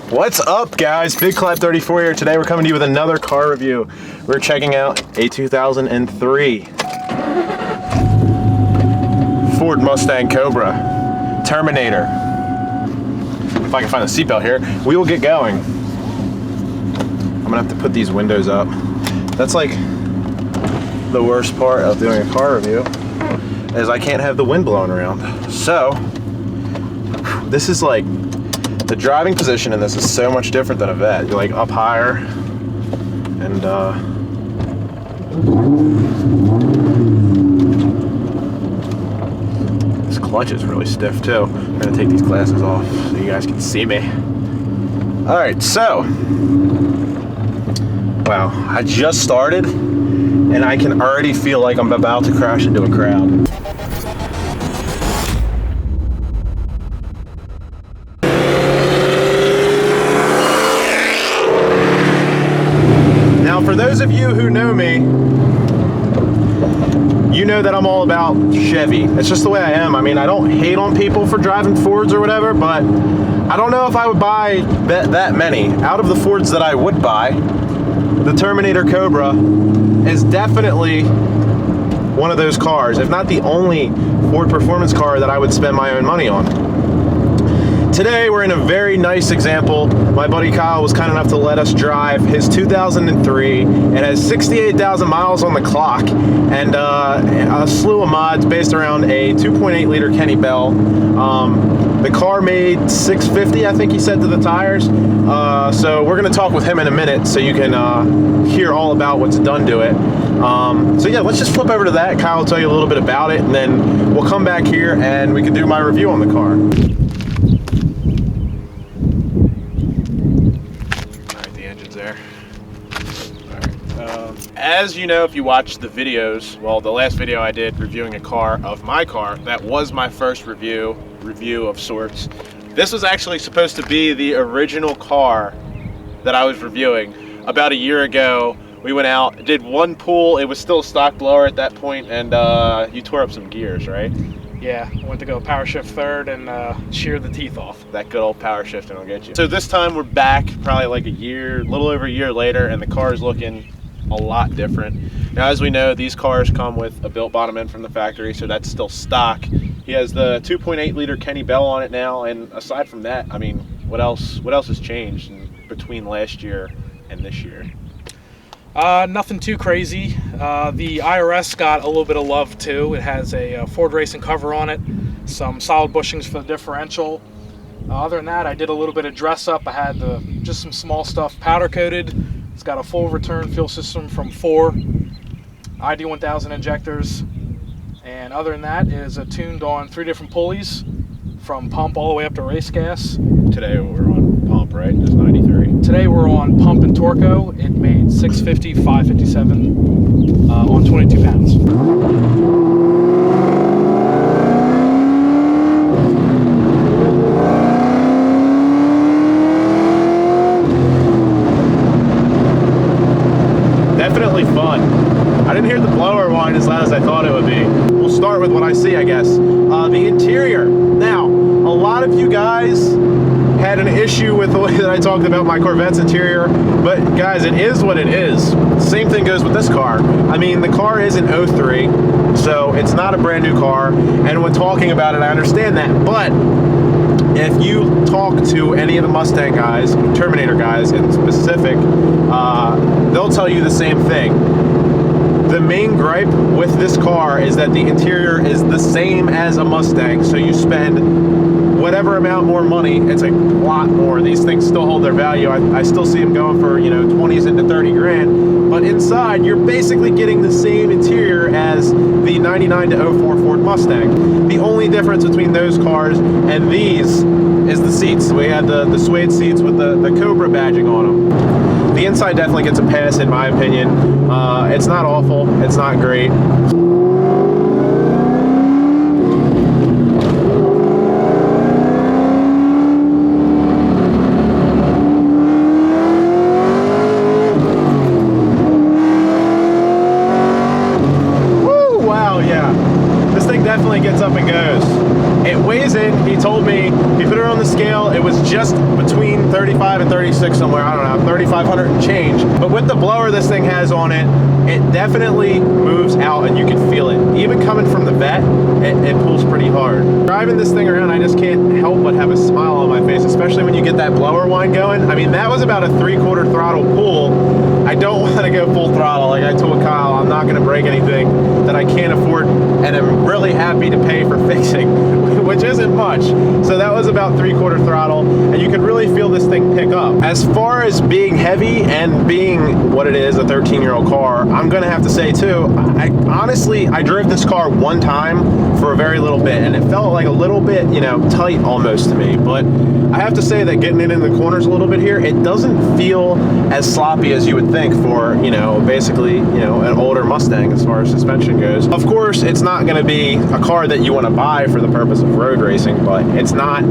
What's up, guys? Big Clap 34 here. Today we're coming to you with another car review. We're checking out a 2003 Ford Mustang Cobra Terminator. If I can find the seatbelt here, we will get going. I'm gonna have to put these windows up. That's like the worst part of doing a car review, is I can't have the wind blowing around. So this is like, the driving position in this is so much different than a Vet. You're like up higher, and this clutch is really stiff too. I'm gonna take these glasses off so you guys can see me. All right, so, wow, I just started and I can already feel like I'm about to crash into a crowd. For those of you who know me, you know that I'm all about Chevy. It's just the way I am. I mean, I don't hate on people for driving Fords or whatever, but I don't know if I would buy that many. Out of the Fords that I would buy, the Terminator Cobra is definitely one of those cars, if not the only Ford performance car that I would spend my own money on. Today we're in a very nice example. My buddy Kyle was kind enough to let us drive his 2003. It has 68,000 miles on the clock and a slew of mods based around a 2.8 liter Kenny Bell. The car made $650, I think he said, to the tires. So we're gonna talk with him in a minute so you can hear all about what's done to it. So yeah, let's just flip over to that. Kyle will tell you a little bit about it, and then we'll come back here and we can do my review on the car. As you know, if you watch the videos, well, the last video I did reviewing a car of my car, that was my first review of sorts. This was actually supposed to be the original car that I was reviewing. About a year ago, we went out, did one pull. It was still a stock blower at that point, and you tore up some gears, right? Yeah, I went to go power shift third and shear the teeth off. That good old power shifting will get you. So this time we're back, probably like a little over a year later, and the car is looking a lot different. Now, as we know, these cars come with a built bottom end from the factory, so that's still stock. He has the 2.8 liter Kenny Bell on it now, and aside from that, I mean, what else has changed between last year and this year? Nothing too crazy. The IRS got a little bit of love too. It has a Ford Racing cover on it, some solid bushings for the differential. Other than that, I did a little bit of dress up. I had just some small stuff powder coated. It's got a full return fuel system from 4 ID1000 injectors, and other than that, it is tuned on 3 different pulleys from pump all the way up to race gas. Today we're on pump, right? It's 93. Today we're on pump and Torco. It made 650, 557 on 22 pounds. Definitely fun. I didn't hear the blower whine as loud as I thought it would be. We'll start with what I see, I guess. The interior. Now, a lot of you guys had an issue with the way that I talked about my Corvette's interior, but guys, it is what it is. Same thing goes with this car. I mean, the car is an 03, so it's not a brand new car, and when talking about it, I understand that, but if you talk to any of the Mustang guys, Terminator guys in specific, they'll tell you the same thing. The main gripe with this car is that the interior is the same as a Mustang, so you spend whatever amount more money, it's a lot more. These things still hold their value. I still see them going for, 20s into 30 grand, but inside you're basically getting the same interior as the 99 to 04 Ford Mustang. The only difference between those cars and these is the seats. We had the suede seats with the Cobra badging on them. The inside definitely gets a pass in my opinion. It's not awful, it's not great. Woo, wow, yeah. This thing definitely gets up and goes. It weighs days in, he told me, he put it on the scale, it was just between 35 and 36 somewhere, I don't know, 3,500 and change. But with the blower this thing has on it, it definitely moves out and you can feel it. Even coming from the vet, it pulls pretty hard. Driving this thing around, I just can't help but have a smile on my face, especially when you get that blower whine going. I mean, that was about a 3/4 throttle pull. I don't want to go full throttle. Like I told Kyle, I'm not going to break anything that I can't afford, and I'm really happy to pay for fixing, which isn't much. So that was about 3/4 throttle, and you could really feel this thing pick up. As far as being heavy and being what it is, a 13-year-old car, I'm going to have to say too, honestly, I drove this car one time for a very little bit, and it felt like a little bit, you know, tight almost to me. But I have to say that getting it in the corners a little bit here, it doesn't feel as sloppy as you would think for, you know, basically, you know, an older Mustang as far as suspension goes. Of course, it's not going to be a car that you want to buy for the purpose of road racing, but it's not,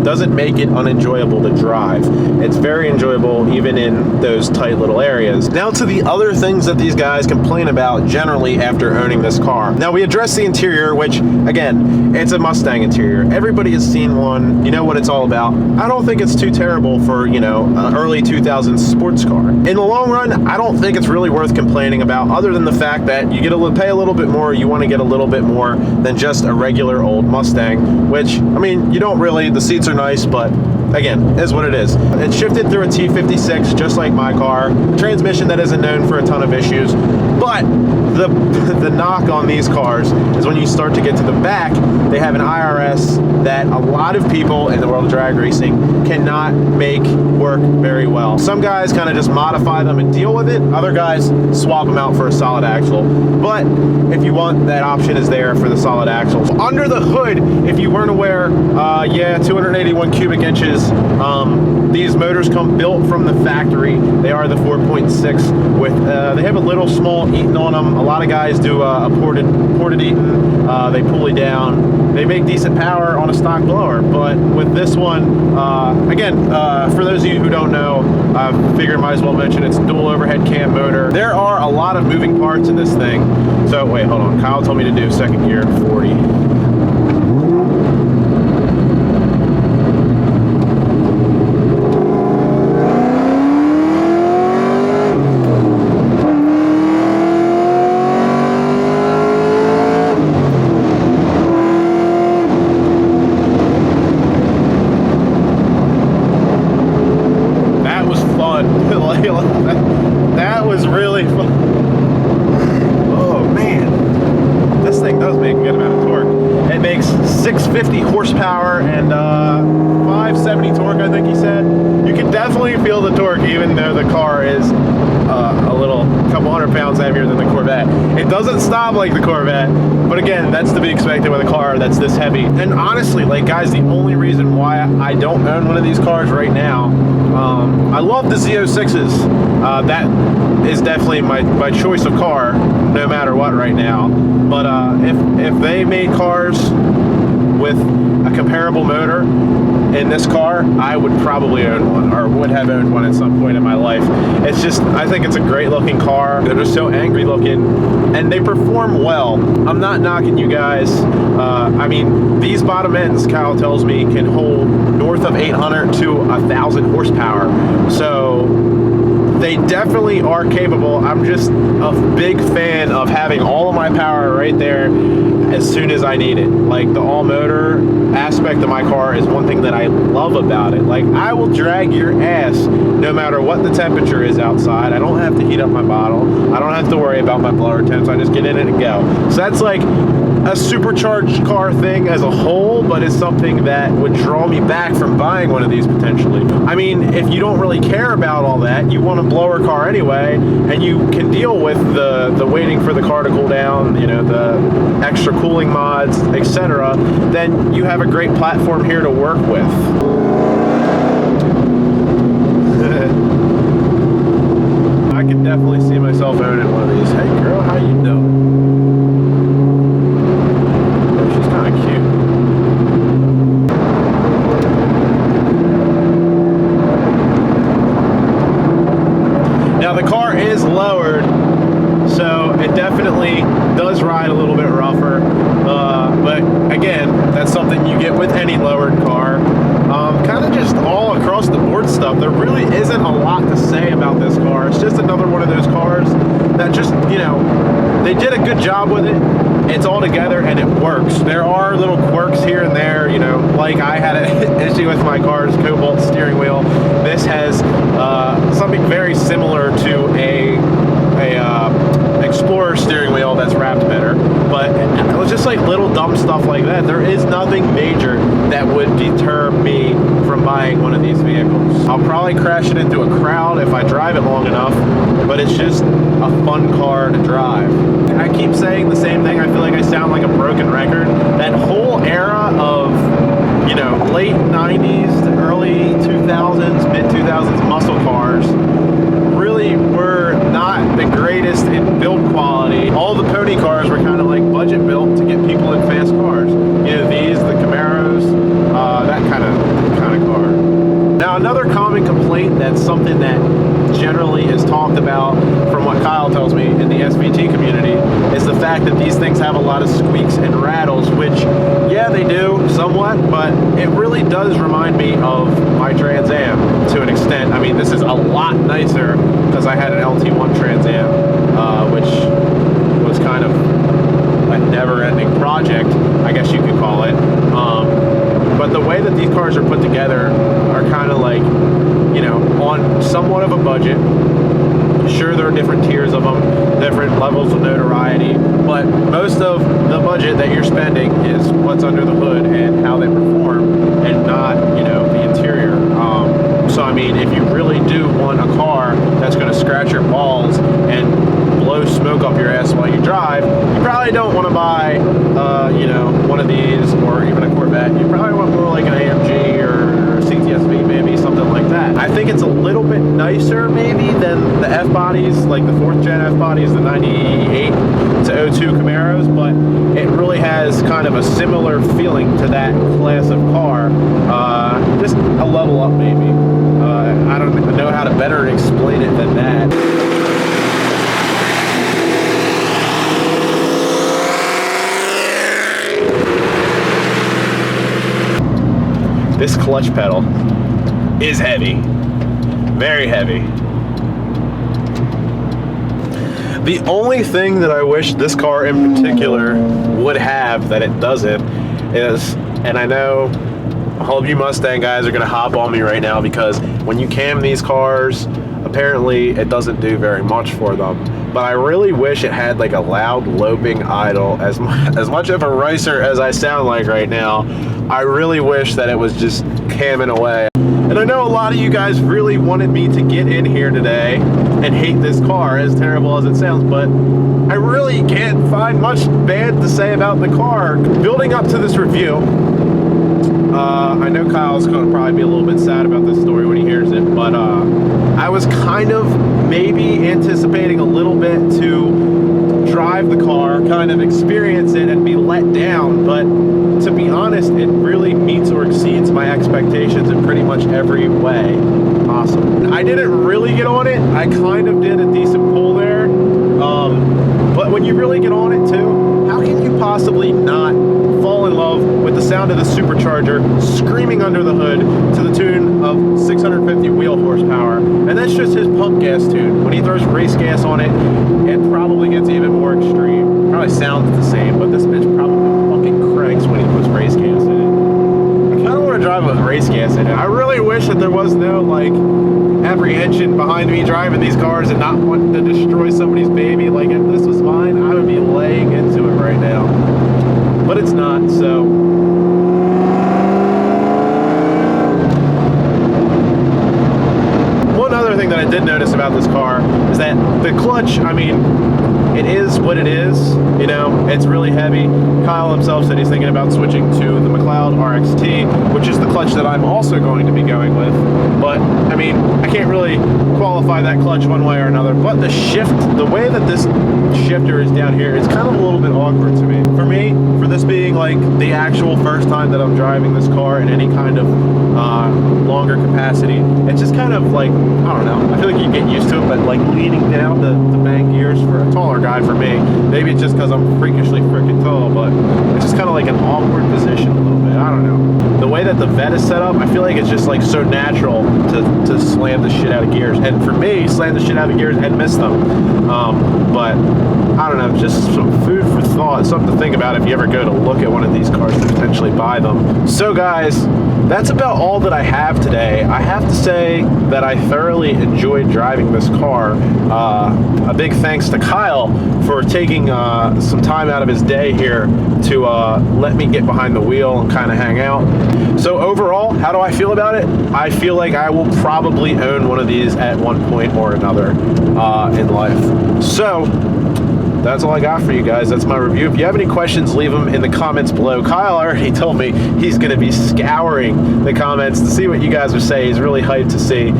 doesn't make it unenjoyable to drive. It's very enjoyable even in those tight little areas. Now to the other things that these guys complain about generally after owning this car. Now we addressed the interior, which again, it's a Mustang interior. Everybody has seen one, you know what it's all about. I don't think it's too terrible for, you know, an early 2000s sports car. In the long run, I don't think it's really worth complaining about, other than the fact that you get to pay a little bit more, you want to get a little bit more than just a regular old Mustang, which, I mean, you don't really, the seats are nice, but again, is what it is. It's shifted through a T56, just like my car. Transmission that isn't known for a ton of issues, but the knock on these cars is when you start to get to the back, they have an IRS that a lot of people in the world of drag racing cannot make work very well. Some guys kind of just modify them and deal with it. Other guys swap them out for a solid axle. But if you want, that option is there for the solid axles. Under the hood, if you weren't aware, yeah, 281 cubic inches. These motors come built from the factory. They are the 4.6 with, they have a little small Eaton on them. A lot of guys do a ported Eaton. They pulley down. They make decent power on a stock blower, but with this one, again, for those of you who don't know, I figured I might as well mention it's dual overhead cam motor. There are a lot of moving parts in this thing. So wait, hold on. Kyle told me to do second gear 40. That was really fun. Oh man, this thing does make a good amount of torque. It makes 650 horsepower and 570 torque, I think he said. You can definitely feel the torque even though the car is a couple 100 pounds heavier than the Corvette. It doesn't stop like the Corvette, but again, that's to be expected with a car that's this heavy. And honestly, like guys, the only reason why I don't own one of these cars right now, I love the Z06s. That is definitely my choice of car, no matter what right now. But if they made cars with a comparable motor in this car, I would probably own one, or would have owned one at some point in my life. It's just, I think it's a great looking car. They're just so angry looking, and they perform well. I'm not knocking you guys. I mean, these bottom ends, Kyle tells me, can hold north of 800 to 1,000 horsepower. So they definitely are capable. I'm just a big fan of having all of my power right there as soon as I need it. Like the all motor aspect of my car is one thing that I love about it. Like I will drag your ass no matter what the temperature is outside. I don't have to heat up my bottle. I don't have to worry about my blower temps. I just get in it and go. So that's like a supercharged car thing as a whole, but it's something that would draw me back from buying one of these potentially. I mean, if you don't really care about all that, you want a blower car anyway, and you can deal with the waiting for the car to cool down, you know, the extra cooling mods, etc., then you have a great platform here to work with. I can definitely see myself owning one of these. Hey girl, how you doing? The car is lowered, so it definitely does ride a little bit rougher, but again, that's something you get with any lowered car. Kind of just all across the board stuff. There really isn't a lot to say about this car. It's just another one of those cars that just, you know, they did a good job with it. It's all together and it works. There are little quirks here and there, you know, like I had an issue with my car's Cobalt steering wheel. This has something very similar to a Explorer steering wheel that's wrapped better, but it was just like little dumb stuff like that. There is nothing major that would deter me from buying one of these vehicles. I'll probably crash it into a crowd if I drive it long enough, but it's just a fun car to drive. I keep saying the same thing. I feel like I sound like a broken record. That whole era of, you know, late 90s to early 2000s, mid 2000s muscle cars really were not the greatest in build quality. All the pony cars were kind of like budget built to get people in fast cars. You know, these, the Camaros, that kind of car. Now, another common complaint, that's something that generally is talked about from what Kyle tells me in the SVT community, is the fact that these things have a lot of squeaks and rattles, which, yeah, they do somewhat, but it really does remind me of my Trans Am to an extent. I mean, this is a lot nicer because I had an LT1 Trans Am, which was kind of a never-ending project, I guess you could call it. But the way that these cars are put together are kind of like, you know, on somewhat of a budget. Sure, there are different tiers of them, different levels of notoriety, but most of the budget that you're spending is what's under the hood and how they perform, and not, you know, the interior. So, I mean, if you really do want a car that's going to scratch your balls and blow smoke up your ass while you drive, you probably don't want to buy, you know, one of these or even a Corvette. You probably want more like an AMG or CTSV, maybe, something like that. I think it's a little bit nicer, maybe, than the F-bodies, like the 4th gen F-bodies, the 98 to 02 Camaros, but it really has kind of a similar feeling to that class of car. Just a level up, maybe. I don't know how to better explain it than that. This clutch pedal is heavy, very heavy. The only thing that I wish this car in particular would have that it doesn't is, and I know all of you Mustang guys are gonna hop on me right now, because when you cam these cars, apparently it doesn't do very much for them. But I really wish it had like a loud loping idle. As much of a racer as I sound like right now, I really wish that it was just camming away. And I know a lot of you guys really wanted me to get in here today and hate this car, as terrible as it sounds, but I really can't find much bad to say about the car. Building up to this review, I know Kyle's going to probably be a little bit sad about this story when he hears it, but I was kind of maybe anticipating a little bit to drive the car, kind of experience it and be let down, but to be honest, it really meets or exceeds my expectations in pretty much every way possible. I didn't really get on it. I kind of did a decent pull there, but when you really get on it too, how can you possibly not fall in love with the sound of the supercharger screaming under the hood to the tune of 650 wheel horsepower? And that's just his pump gas tune. When he throws race gas on it, it probably gets even more extreme. Probably sounds the same, but this bitch probably fucking cranks when he puts race gas in it. I kind of want to drive with race gas in it. I really wish that there was no, like, apprehension behind me driving these cars and not wanting to destroy somebody's baby. Like, if this was mine, I would be laying into it right now. But it's not, so. One other thing that I did notice about this car is that the clutch, I mean, it is what it is, you know, it's really heavy. Kyle himself said he's thinking about switching to the McLeod RXT, which is the clutch that I'm also going to be going with. But I mean, I can't really qualify that clutch one way or another. But the shift, the way that this shifter is down here, it's kind of a little bit awkward to me. For me, for this being like the actual first time that I'm driving this car in any kind of longer capacity, it's just kind of like, I don't know, I feel like you get used to it, but like leaning down the bank gears for a taller guy for me, maybe it's just because I'm freakishly freaking tall, but it's just kind of like an awkward position a little bit. I don't know. The way that the Vet is set up, I feel like it's just like so natural to slam the shit out of gears. And for me, slam the shit out of gears and miss them. But I don't know, just some food for thought, something to think about if you ever go to look at one of these cars to potentially buy them. So guys, that's about all that I have today. I have to say that I thoroughly enjoyed driving this car. A big thanks to Kyle for taking some time out of his day here to let me get behind the wheel and kind of hang out. So overall, how do I feel about it? I feel like I will probably own one of these at one point or another in life. So that's all I got for you guys. That's my review. If you have any questions, leave them in the comments below. Kyle already told me he's going to be scouring the comments to see what you guys are saying. He's really hyped to see.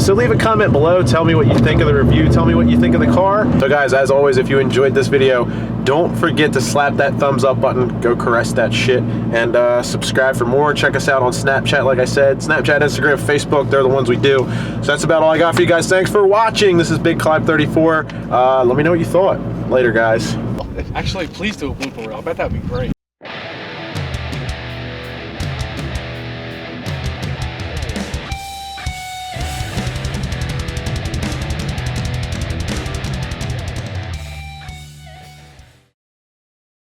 So leave a comment below. Tell me what you think of the review. Tell me what you think of the car. So guys, as always, if you enjoyed this video, don't forget to slap that thumbs up button. Go caress that shit. And subscribe for more. Check us out on Snapchat, like I said. Snapchat, Instagram, Facebook, they're the ones we do. So that's about all I got for you guys. Thanks for watching. This is Big Climb 34. Let me know what you thought. Later, guys. Actually, please do a blooper reel. I bet that'd be great.